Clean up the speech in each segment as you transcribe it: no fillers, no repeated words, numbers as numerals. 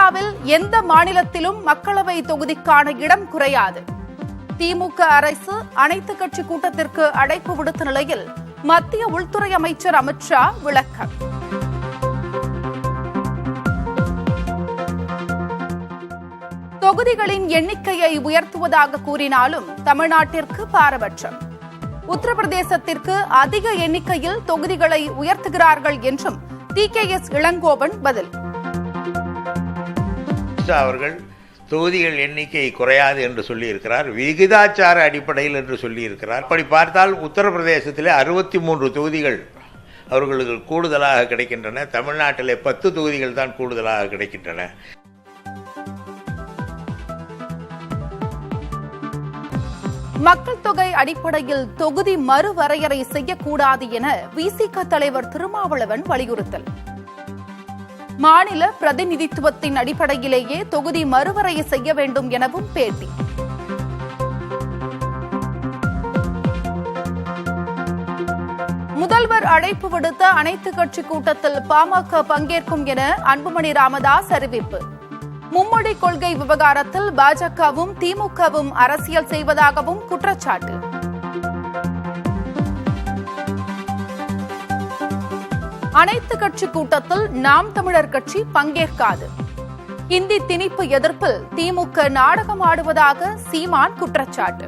இந்தியாவில் எந்த மாநிலத்திலும் மக்களவை தொகுதிக்கான இடம் குறையாது. திமுக அரசு அனைத்து கட்சி கூட்டத்திற்கு அழைப்பு விடுத்த நிலையில் மத்திய உள்துறை அமைச்சர் அமித் ஷா விளக்கம். தொகுதிகளின் எண்ணிக்கையை உயர்த்துவதாக கூறினாலும் தமிழ்நாட்டிற்கு பாரபட்சம். உத்தரப்பிரதேசத்திற்கு அதிக எண்ணிக்கையில் தொகுதிகளை உயர்த்துகிறார்கள் என்றும் TKS இளங்கோவன் பதில். அவர்கள் தொகுதிகள் எண்ணிக்கை குறையாது என்று சொல்லியிருக்கிறார், விகிதாச்சார அடிப்படையில் என்று சொல்லியிருக்கிறார். அப்படி பார்த்தால் உத்தரப்பிரதேசத்திலே 63 தொகுதிகள் அவர்களுக்கு கூடுதலாக கிடைக்கின்றன. தமிழ்நாட்டிலே 10 தொகுதிகள் தான் கூடுதலாக கிடைக்கின்றன. மக்கள் தொகை அடிப்படையில் தொகுதி மறுவரையறை செய்யக்கூடாது என விசிக தலைவர் திருமாவளவன் வலியுறுத்தல். மாநில பிரதிநிதித்துவத்தின் அடிப்படையிலேயே தொகுதி மறுவரையை செய்ய வேண்டும் எனவும் பேட்டி. முதல்வர் அழைப்பு விடுத்த அனைத்து கட்சி கூட்டத்தில் பாமக பங்கேற்கும் என அன்புமணி ராமதாஸ் அறிவிப்பு. மும்மொழி கொள்கை விவகாரத்தில் பாஜகவும் திமுகவும் அரசியல் செய்வதாகவும் குற்றச்சாட்டு. அனைத்து கட்சி கூட்டத்தில் நாம் தமிழர் கட்சி பங்கேற்காது. இந்தி திணிப்பு எதிர்ப்பில் திமுக நாடகம் ஆடுவதாக சீமான் குற்றச்சாட்டு.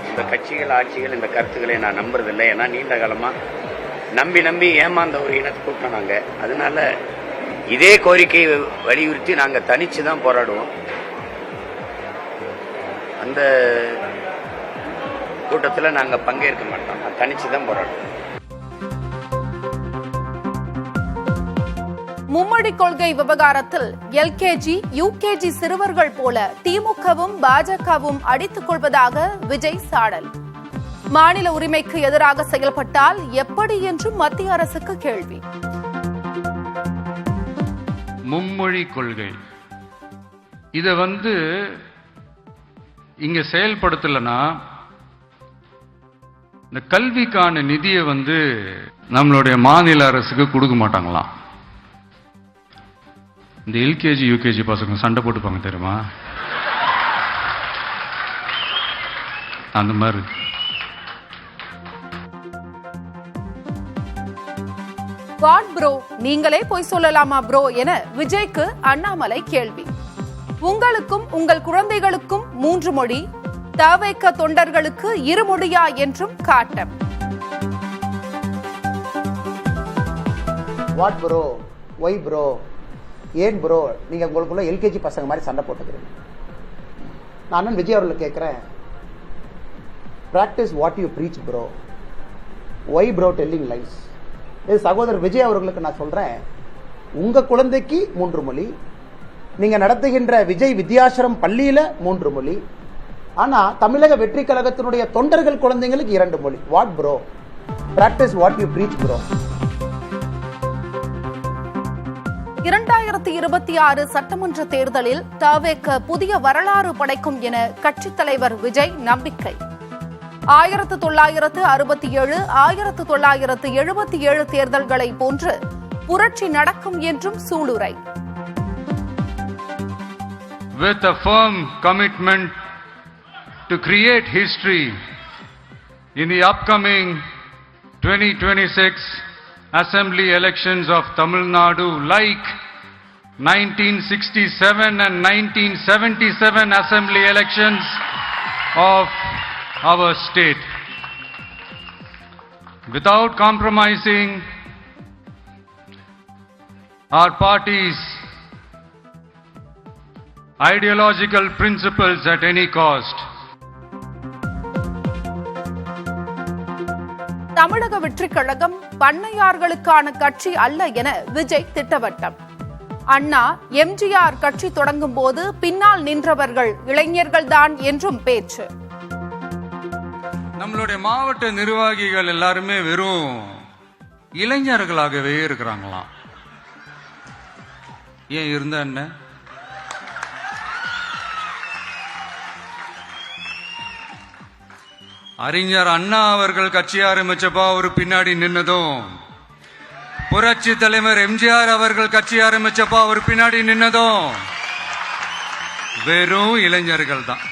இந்த கட்சிகள் ஆட்சிகள் இந்த கருத்துக்களை நான் நம்புறதில்லை. ஏன்னா நீண்ட காலமா நம்பி ஏமாந்த ஒரு இனத்தை கூட்டம் நாங்க. அதனால இதே கோரிக்கையை வலியுறுத்தி நாங்க தனிச்சு தான் போராடுவோம். அந்த கூட்டத்தில் நாங்க பங்கேற்க மாட்டோம். தனிச்சு தான் போராடுவோம். மும்மொழி கொள்கை விவகாரத்தில் LKG, UKG சிறுவர்கள் போல திமுகவும் பாஜகவும் அடித்துக் கொள்வதாக விஜய் சாடல். மாநில உரிமைக்கு எதிராக செயல்பட்டால் எப்படி என்றும் மத்திய அரசுக்கு கேள்வி. மும்மொழி கொள்கை இத இங்க செயல்படுத்தலனா இந்த கல்விக்கான நிதியை நம்மளுடைய மாநில அரசுக்கு கொடுக்க மாட்டாங்களாம். இந்த LKG, UKG பசங்க சண்டை போட்டுப்பாங்க தெரியுமா? அந்த மாதிரி வாட் ப்ரோ, நீங்களே போய் சொல்லலாமா ப்ரோ என விஜய்க்கு அண்ணாமலை கேள்வி. உங்களுக்கும் உங்கள் குழந்தைகளுக்கும் 3 மொழி, தவேக தொண்டர்களுக்கு 2 மொழியா என்றும் காட்டம். வாட் ப்ரோ, ஒய் ப்ரோ, ஏன் ப்ரோ நீங்க உங்களுக்குள்ள LKG பசங்க மாதிரி சண்டை போட்டுக்கிறீங்க? நான் விஜய் அவர்களை கேட்கிறேன், practice what you breach bro, why bro telling lies. இது சகோதரர் விஜய் அவர்களுக்கு நான் சொல்றேன், உங்க குழந்தைக்கு 3 மொழி, நீங்க நடத்துகின்ற விஜய் வித்யாசிரம் பள்ளியில 3 மொழி, ஆனா தமிழக வெற்றி கழகத்தினுடைய தொண்டர்கள் குழந்தைங்களுக்கு 2 மொழி. What bro, practice what you breach bro. 2026 சட்டமன்ற தேர்தலில் தவேக புதிய வரலாறு படைக்கும் என கட்சித் தலைவர் விஜய் நம்பிக்கை. 1967, 1977 தேர்தல்களை போன்று புரட்சி நடக்கும் என்றும் சூளுரை. With a firm commitment to create history in the upcoming 2026 assembly elections of Tamil Nadu, like 1967 and 1977 assembly elections of our state, without compromising our party's ideological principles at any cost. தமிழக வெற்றிக் கழகம் பண்ணையார்களுக்கான கட்சி அல்ல என விஜய் திட்டவட்டம். அண்ணா, MGR கட்சி தொடங்கும் போது பின்னால் நின்றவர்கள் இளைஞர்கள்தான் என்றும் பேச்சு. நம்மளுடைய மாவட்ட நிர்வாகிகள் எல்லாருமே வெறும் இளைஞர்களாகவே இருக்கிறாங்களாம். ஏன் இருந்தா என்ன? அறிஞர் அண்ணா அவர்கள் கட்சி ஆரம்பிச்சப்பா அவர் பின்னாடி நின்னதும் புரட்சி தலைவர் எம்ஜிஆர் அவர்கள் கட்சி ஆரம்பிச்சப்போ அவர் பின்னாடி நின்னதும் வெறும் இளைஞர்கள் தான்.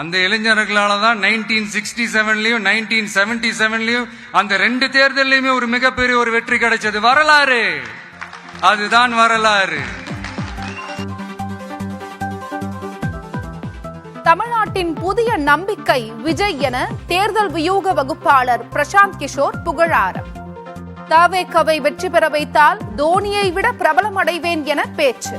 அந்த இளைஞர்களால தான் 1967லயும் 1977லயும் அந்த 2 தேர்தலையுமே ஒரு மிகப்பெரிய ஒரு வெற்றி கிடைச்சது. வரலாறு, அதுதான் வரலாறு. தமிழ்நாட்டின் புதிய நம்பிக்கை விஜய் என தேர்தல் வியூக வகுப்பாளர் பிரசாந்த் கிஷோர் புகழாரம். தவேகவை வெற்றி பெற வைத்தால் தோனியை விட பிரபலம் அடைவேன் என பேச்சு.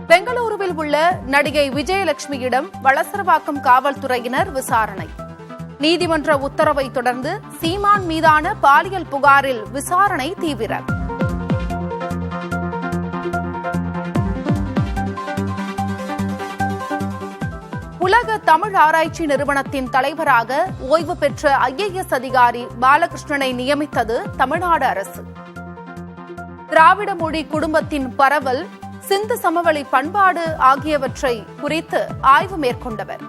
பெங்களூருவில் உள்ள நடிகை விஜயலட்சுமியிடம் வளசரவாக்கம் காவல்துறையினர் விசாரணை. நீதிமன்ற உத்தரவை தொடர்ந்து சீமான் மீதான பாலியல் புகாரில் விசாரணை தீவிரம். உலக தமிழ் ஆராய்ச்சி நிறுவனத்தின் தலைவராக ஓய்வு பெற்ற IAS அதிகாரி பாலகிருஷ்ணனை நியமித்தது தமிழ்நாடு அரசு. திராவிட மொழி குடும்பத்தின் பரவல், சிந்து சமவெளி பண்பாடு ஆகியவற்றை குறித்து ஆய்வு மேற்கொண்டவர்.